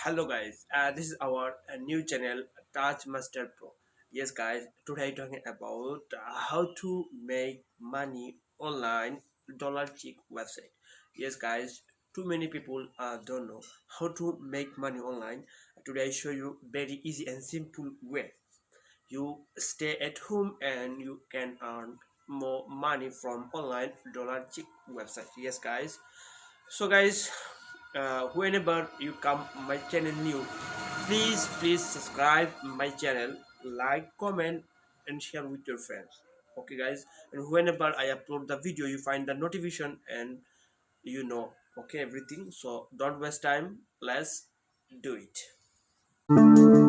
Hello guys, this is our new channel Touch Master Pro. Yes guys, today talking about how to make money online DollarClix website. Yes guys, too many people don't know how to make money online. Today I show you very easy and simple way. You stay at home and you can earn more money from online DollarClix website. Yes guys, so guys, whenever you come my channel new, please subscribe my channel, like, comment and share with your friends. Okay guys, and whenever I upload the video you find the notification and okay everything. So don't waste time, let's do it.